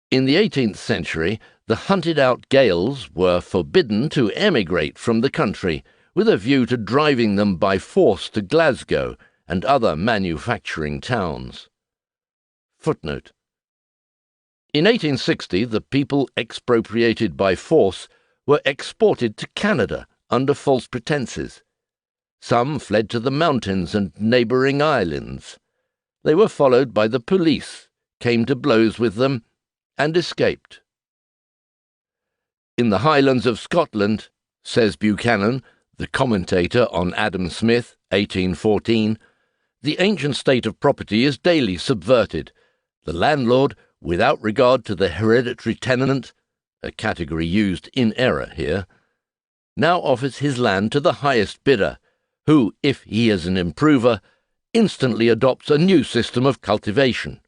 In the 18th century, the hunted-out Gaels were forbidden to emigrate from the country, with a view to driving them by force to Glasgow and other manufacturing towns. Footnote: In 1860, the people expropriated by force were exported to Canada under false pretences. Some fled to the mountains and neighbouring islands. They were followed by the police, came to blows with them, and escaped. In the Highlands of Scotland, says Buchanan, the commentator on Adam Smith, 1814, the ancient state of property is daily subverted. The landlord, without regard to the hereditary tenant, a category used in error here, now offers his land to the highest bidder, who, if he is an improver, instantly adopts a new system of cultivation.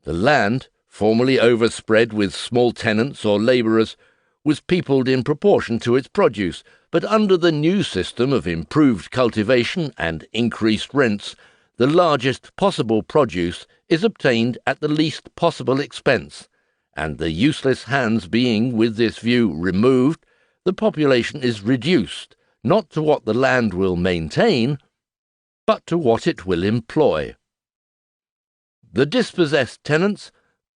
The land, formerly overspread with small tenants or labourers, was peopled in proportion to its produce, but under the new system of improved cultivation and increased rents, the largest possible produce is obtained at the least possible expense, and the useless hands being with this view removed, the population is reduced, not to what the land will maintain, but to what it will employ. The dispossessed tenants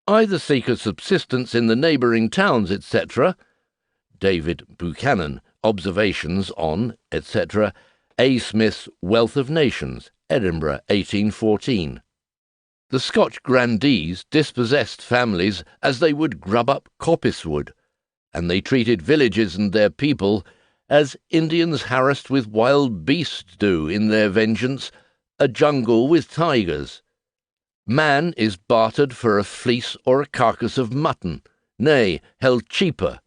either seek a subsistence in the neighbouring towns, etc., David Buchanan, Observations on, etc., A. Smith's Wealth of Nations, Edinburgh, 1814. The Scotch grandees dispossessed families as they would grub up coppice wood, and they treated villages and their people as Indians harassed with wild beasts do in their vengeance, a jungle with tigers. Man is bartered for a fleece or a carcass of mutton, nay, held cheaper.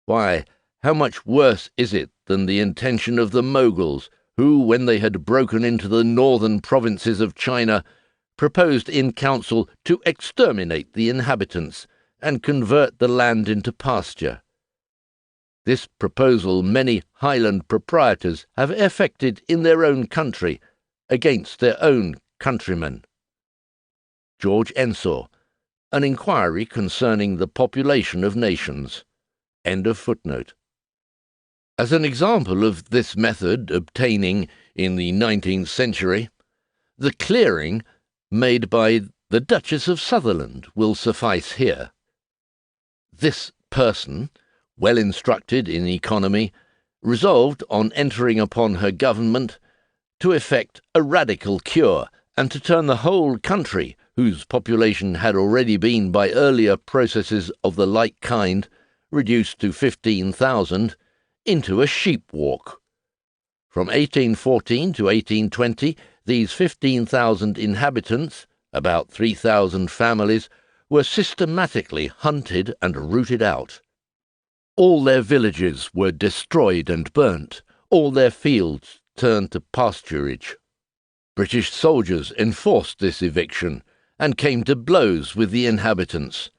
Why, how much worse is it than the intention of the Moguls, who, when they had broken into the northern provinces of China, proposed in council to exterminate the inhabitants and convert the land into pasture. This proposal many Highland proprietors have effected in their own country, against their own countrymen. George Ensor, An Inquiry Concerning the Population of Nations. End of footnote. As an example of this method obtaining in the 19th century, the clearing made by the Duchess of Sutherland will suffice here. This person, well instructed in economy, resolved on entering upon her government to effect a radical cure and to turn the whole country, whose population had already been by earlier processes of the like kind reduced to 15,000, into a sheep walk. From 1814 to 1820, these 15,000 inhabitants, about 3,000 families, were systematically hunted and rooted out. All their villages were destroyed and burnt, all their fields turned to pasturage. British soldiers enforced this eviction and came to blows with the inhabitants.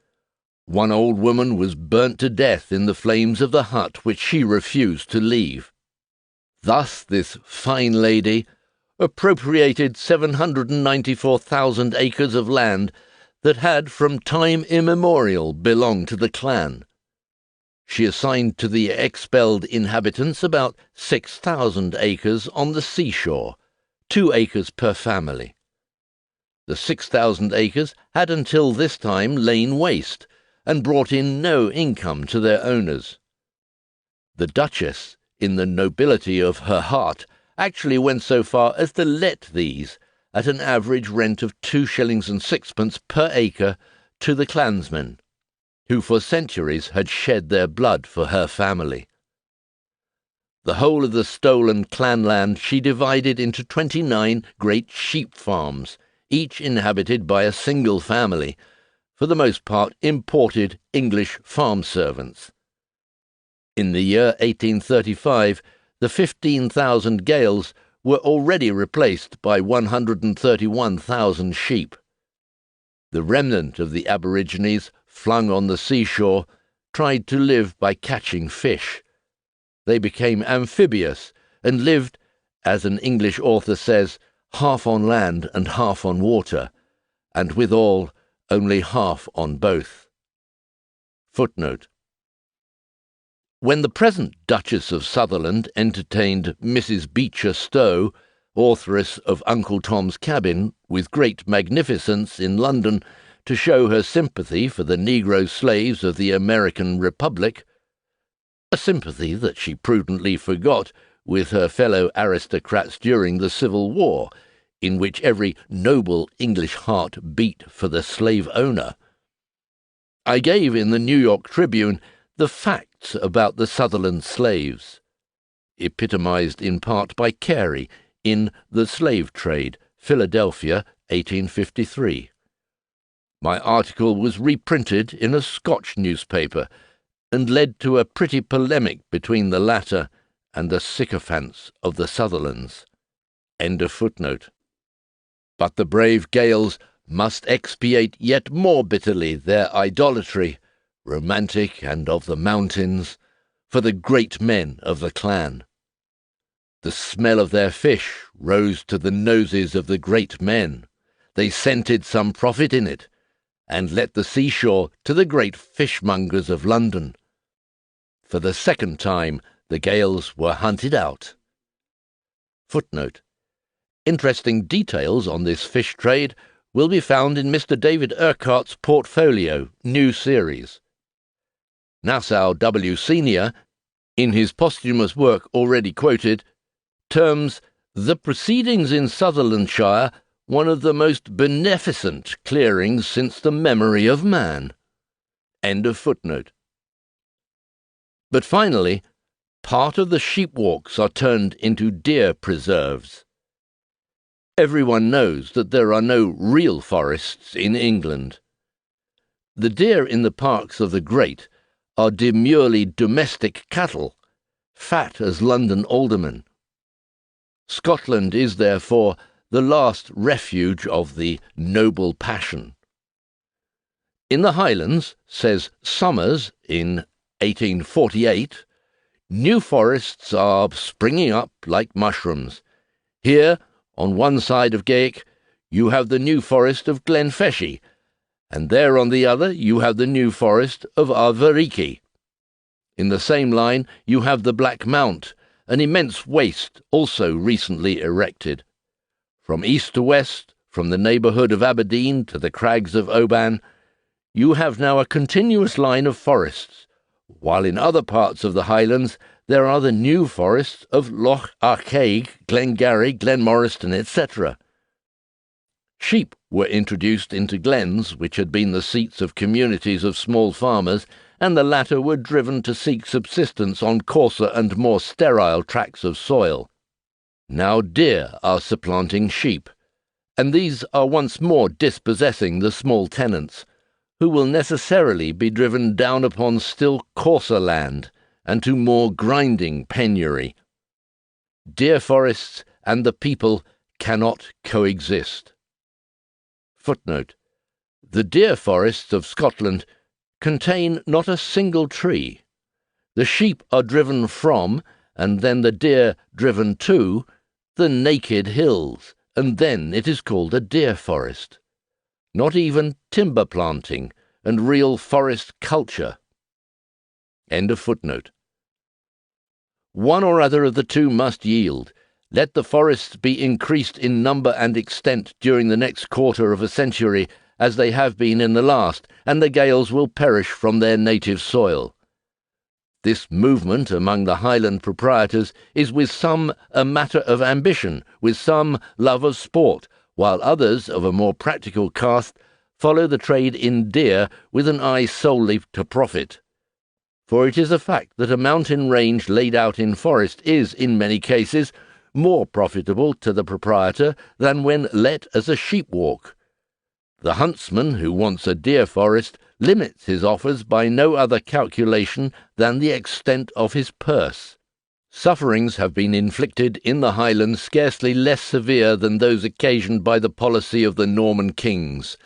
One old woman was burnt to death in the flames of the hut which she refused to leave. Thus this fine lady appropriated 794,000 acres of land that had from time immemorial belonged to the clan. She assigned to the expelled inhabitants about 6,000 acres on the seashore, 2 acres per family. The 6,000 acres had until this time lain waste, and brought in no income to their owners. The Duchess, in the nobility of her heart, actually went so far as to let these, at an average rent of 2 shillings and 6pence per acre, to the clansmen, who for centuries had shed their blood for her family. The whole of the stolen clan land she divided into 29 great sheep farms, each inhabited by a single family, for the most part imported English farm servants. In the year 1835, the 15,000 Gaels were already replaced by 131,000 sheep. The remnant of the Aborigines, flung on the seashore, tried to live by catching fish. They became amphibious and lived, as an English author says, half on land and half on water, and withal only half on both. Footnote: when the present Duchess of Sutherland entertained Mrs. Beecher Stowe, authoress of Uncle Tom's Cabin, with great magnificence in London to show her sympathy for the Negro slaves of the American Republic, a sympathy that she prudently forgot with her fellow aristocrats during the Civil War, in which every noble English heart beat for the slave owner, I gave in the New York Tribune the facts about the Sutherland slaves, epitomized in part by Carey in The Slave Trade, Philadelphia, 1853. My article was reprinted in a Scotch newspaper, and led to a pretty polemic between the latter and the sycophants of the Sutherlands. End of footnote. But the brave Gaels must expiate yet more bitterly their idolatry, romantic and of the mountains, for the great men of the clan. The smell of their fish rose to the noses of the great men. They scented some profit in it, and let the seashore to the great fishmongers of London. For the second time the Gaels were hunted out. Footnote: interesting details on this fish trade will be found in Mr. David Urquhart's Portfolio, New Series. Nassau W. Senior, in his posthumous work already quoted, terms the proceedings in Sutherlandshire one of the most beneficent clearings since the memory of man. End of footnote. But finally, part of the sheep walks are turned into deer preserves. Everyone knows that there are no real forests in England. The deer in the parks of the great are demurely domestic cattle, fat as London aldermen. Scotland is therefore the last refuge of the noble passion. In the Highlands, says Somers in 1848, new forests are springing up like mushrooms. Here, on one side of Gaelic, you have the new forest of Glenfeshie, and there on the other you have the new forest of Arvariki. In the same line you have the Black Mount, an immense waste also recently erected. From east to west, from the neighbourhood of Aberdeen to the crags of Oban, you have now a continuous line of forests, while in other parts of the Highlands there are the new forests of Loch Arkaig, Glengarry, Glenmoriston, etc. Sheep were introduced into glens which had been the seats of communities of small farmers, and the latter were driven to seek subsistence on coarser and more sterile tracts of soil. Now deer are supplanting sheep, and these are once more dispossessing the small tenants, who will necessarily be driven down upon still coarser land and to more grinding penury. Deer forests and the people cannot coexist. Footnote: the deer forests of Scotland contain not a single tree. The sheep are driven from, and then the deer driven to, the naked hills, and then it is called a deer forest. Not even timber planting and real forest culture. End of footnote. One or other of the two must yield. Let the forests be increased in number and extent during the next quarter of a century, as they have been in the last, and the Gaels will perish from their native soil. This movement among the Highland proprietors is with some a matter of ambition, with some love of sport, while others of a more practical cast follow the trade in deer with an eye solely to profit. For it is a fact that a mountain range laid out in forest is, in many cases, more profitable to the proprietor than when let as a sheep walk. The huntsman who wants a deer forest limits his offers by no other calculation than the extent of his purse. Sufferings have been inflicted in the Highlands scarcely less severe than those occasioned by the policy of the Norman kings.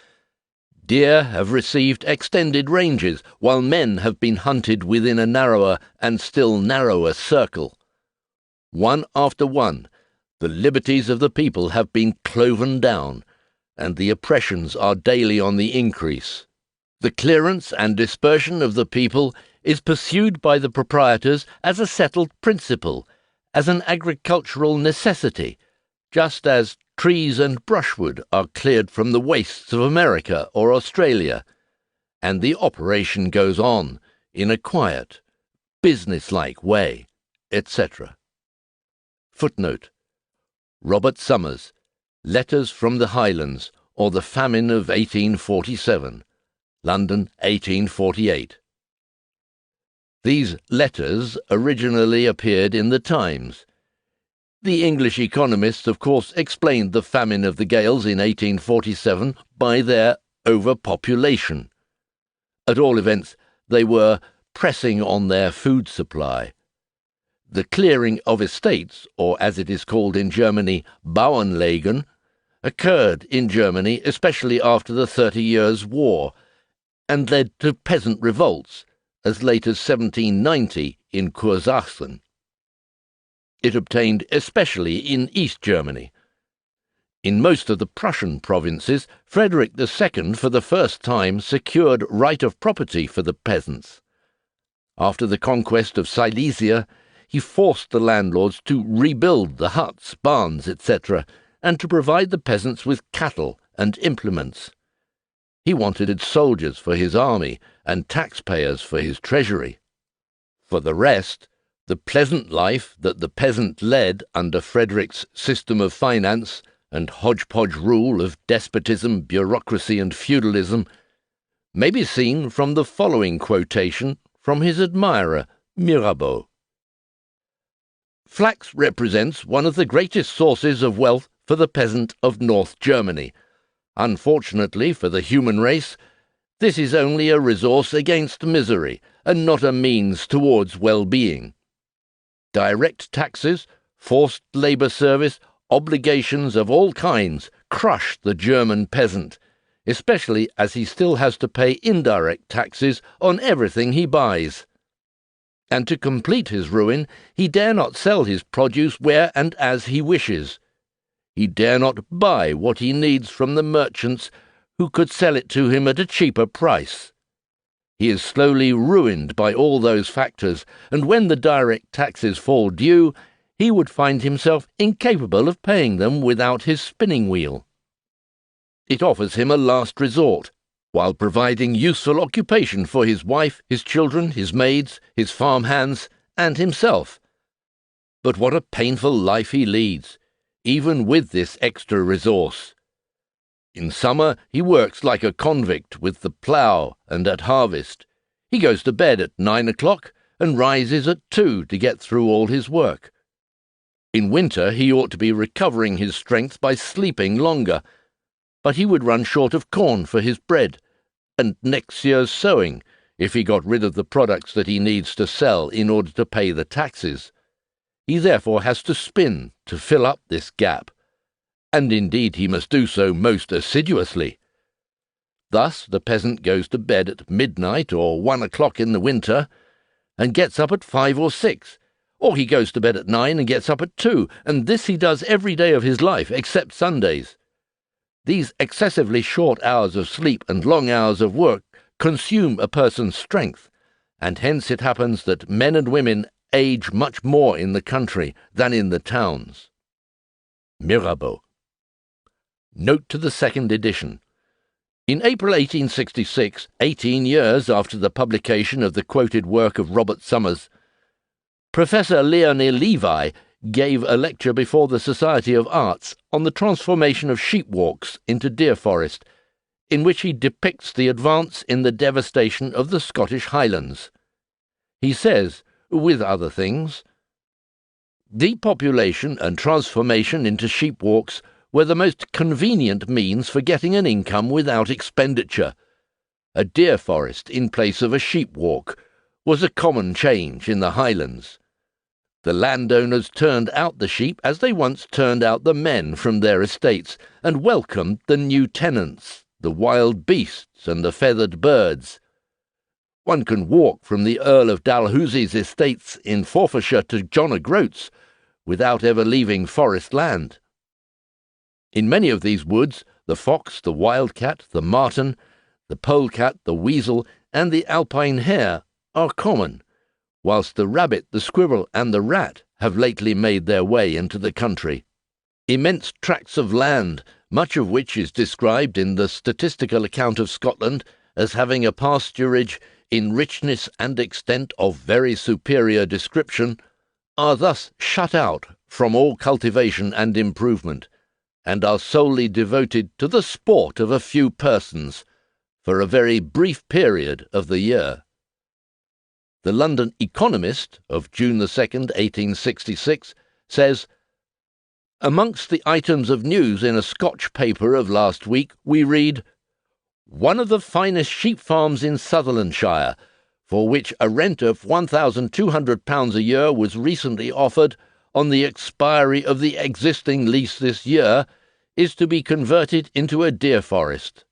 Deer have received extended ranges, while men have been hunted within a narrower and still narrower circle. One after one, the liberties of the people have been cloven down, and the oppressions are daily on the increase. The clearance and dispersion of the people is pursued by the proprietors as a settled principle, as an agricultural necessity, just as trees and brushwood are cleared from the wastes of America or Australia, and the operation goes on in a quiet, business-like way, etc. Footnote: Robert Summers, Letters from the Highlands, or the Famine of 1847, London, 1848. These letters originally appeared in the Times. The English economists, of course, explained the famine of the Gaels in 1847 by their overpopulation. At all events, they were pressing on their food supply. The clearing of estates, or as it is called in Germany, Bauernlegen, occurred in Germany especially after the 30 Years' War, and led to peasant revolts as late as 1790 in Kursachsen. It obtained especially in East Germany. In most of the Prussian provinces, Frederick II for the first time secured right of property for the peasants. After the conquest of Silesia, he forced the landlords to rebuild the huts, barns, etc., and to provide the peasants with cattle and implements. He wanted soldiers for his army and taxpayers for his treasury. For the rest, the pleasant life that the peasant led under Frederick's system of finance and hodgepodge rule of despotism, bureaucracy, and feudalism may be seen from the following quotation from his admirer, Mirabeau. Flax represents one of the greatest sources of wealth for the peasant of North Germany. Unfortunately for the human race, this is only a resource against misery, and not a means towards well-being. Direct taxes, forced labour service, obligations of all kinds crush the German peasant, especially as he still has to pay indirect taxes on everything he buys. And to complete his ruin, he dare not sell his produce where and as he wishes. He dare not buy what he needs from the merchants who could sell it to him at a cheaper price. He is slowly ruined by all those factors, and when the direct taxes fall due, he would find himself incapable of paying them without his spinning wheel. It offers him a last resort, while providing useful occupation for his wife, his children, his maids, his farm hands, and himself. But what a painful life he leads, even with this extra resource. In summer he works like a convict with the plough and at harvest. He goes to bed at 9 o'clock and rises at 2 to get through all his work. In winter he ought to be recovering his strength by sleeping longer, but he would run short of corn for his bread, and next year's sowing, if he got rid of the products that he needs to sell in order to pay the taxes. He therefore has to spin to fill up this gap, and indeed he must do so most assiduously. Thus the peasant goes to bed at midnight or 1 o'clock in the winter, and gets up at 5 or 6, or he goes to bed at 9 and gets up at 2, and this he does every day of his life, except Sundays. These excessively short hours of sleep and long hours of work consume a person's strength, and hence it happens that men and women age much more in the country than in the towns. Mirabeau. Note to the second edition. In April 1866, 18 years after the publication of the quoted work of Robert Somers, Professor Leonie Levi gave a lecture before the Society of Arts on the transformation of sheep walks into deer forest, in which he depicts the advance in the devastation of the Scottish Highlands. He says, with other things, depopulation and transformation into sheep walks were the most convenient means for getting an income without expenditure. A deer forest in place of a sheep walk was a common change in the Highlands. The landowners turned out the sheep as they once turned out the men from their estates, and welcomed the new tenants, the wild beasts and the feathered birds. One can walk from the Earl of Dalhousie's estates in Forfarshire to John o' Groat's without ever leaving forest land. In many of these woods, the fox, the wildcat, the marten, the polecat, the weasel, and the alpine hare are common, whilst the rabbit, the squirrel, and the rat have lately made their way into the country. Immense tracts of land, much of which is described in the statistical account of Scotland as having a pasturage in richness and extent of very superior description, are thus shut out from all cultivation and improvement, and are solely devoted to the sport of a few persons for a very brief period of the year. The London Economist of June 2nd, 1866, says, "Amongst the items of news in a Scotch paper of last week we read, 'One of the finest sheep farms in Sutherlandshire, for which a rent of £1,200 a year was recently offered, on the expiry of the existing lease this year, is to be converted into a deer forest.'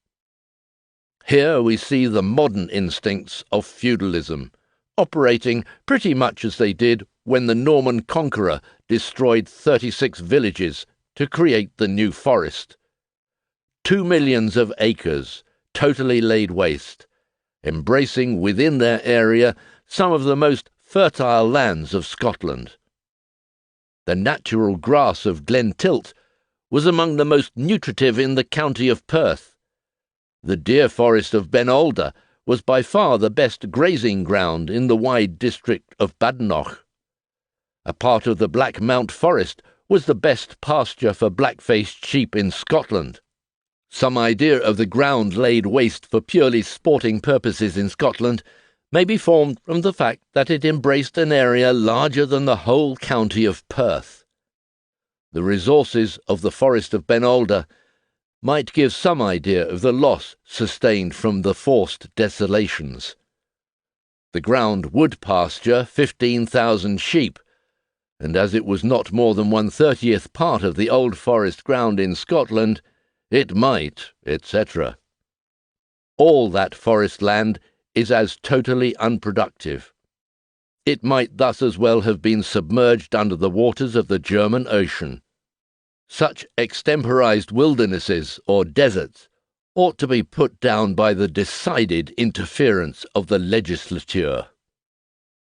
Here we see the modern instincts of feudalism, operating pretty much as they did when the Norman conqueror destroyed 36 villages to create the New Forest. 2 millions of acres, totally laid waste, embracing within their area some of the most fertile lands of Scotland. The natural grass of Glentilt was among the most nutritive in the county of Perth. The deer forest of Ben Alder was by far the best grazing ground in the wide district of Badenoch. A part of the Black Mount Forest was the best pasture for black-faced sheep in Scotland. Some idea of the ground laid waste for purely sporting purposes in Scotland may be formed from the fact that it embraced an area larger than the whole county of Perth. The resources of the forest of Ben Alder might give some idea of the loss sustained from the forced desolations. The ground would pasture 15,000 sheep, and as it was not more than 1/30th part of the old forest ground in Scotland, it might, etc. All that forest land is as totally unproductive. It might thus as well have been submerged under the waters of the German Ocean. Such extemporized wildernesses or deserts ought to be put down by the decided interference of the legislature."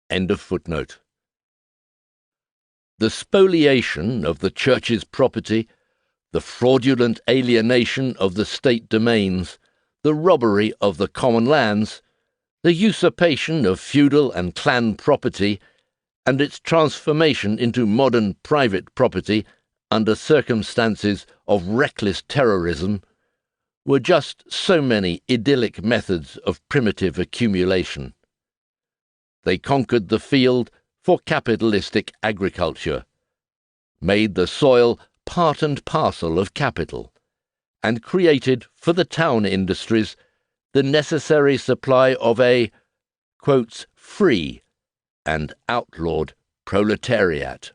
End of footnote. The spoliation of the Church's property, the fraudulent alienation of the state domains, the robbery of the common lands, the usurpation of feudal and clan property, and its transformation into modern private property under circumstances of reckless terrorism, were just so many idyllic methods of primitive accumulation. They conquered the field for capitalistic agriculture. made the soil part and parcel of capital, and created for the town industries the necessary supply of a, quotes, free and outlawed proletariat.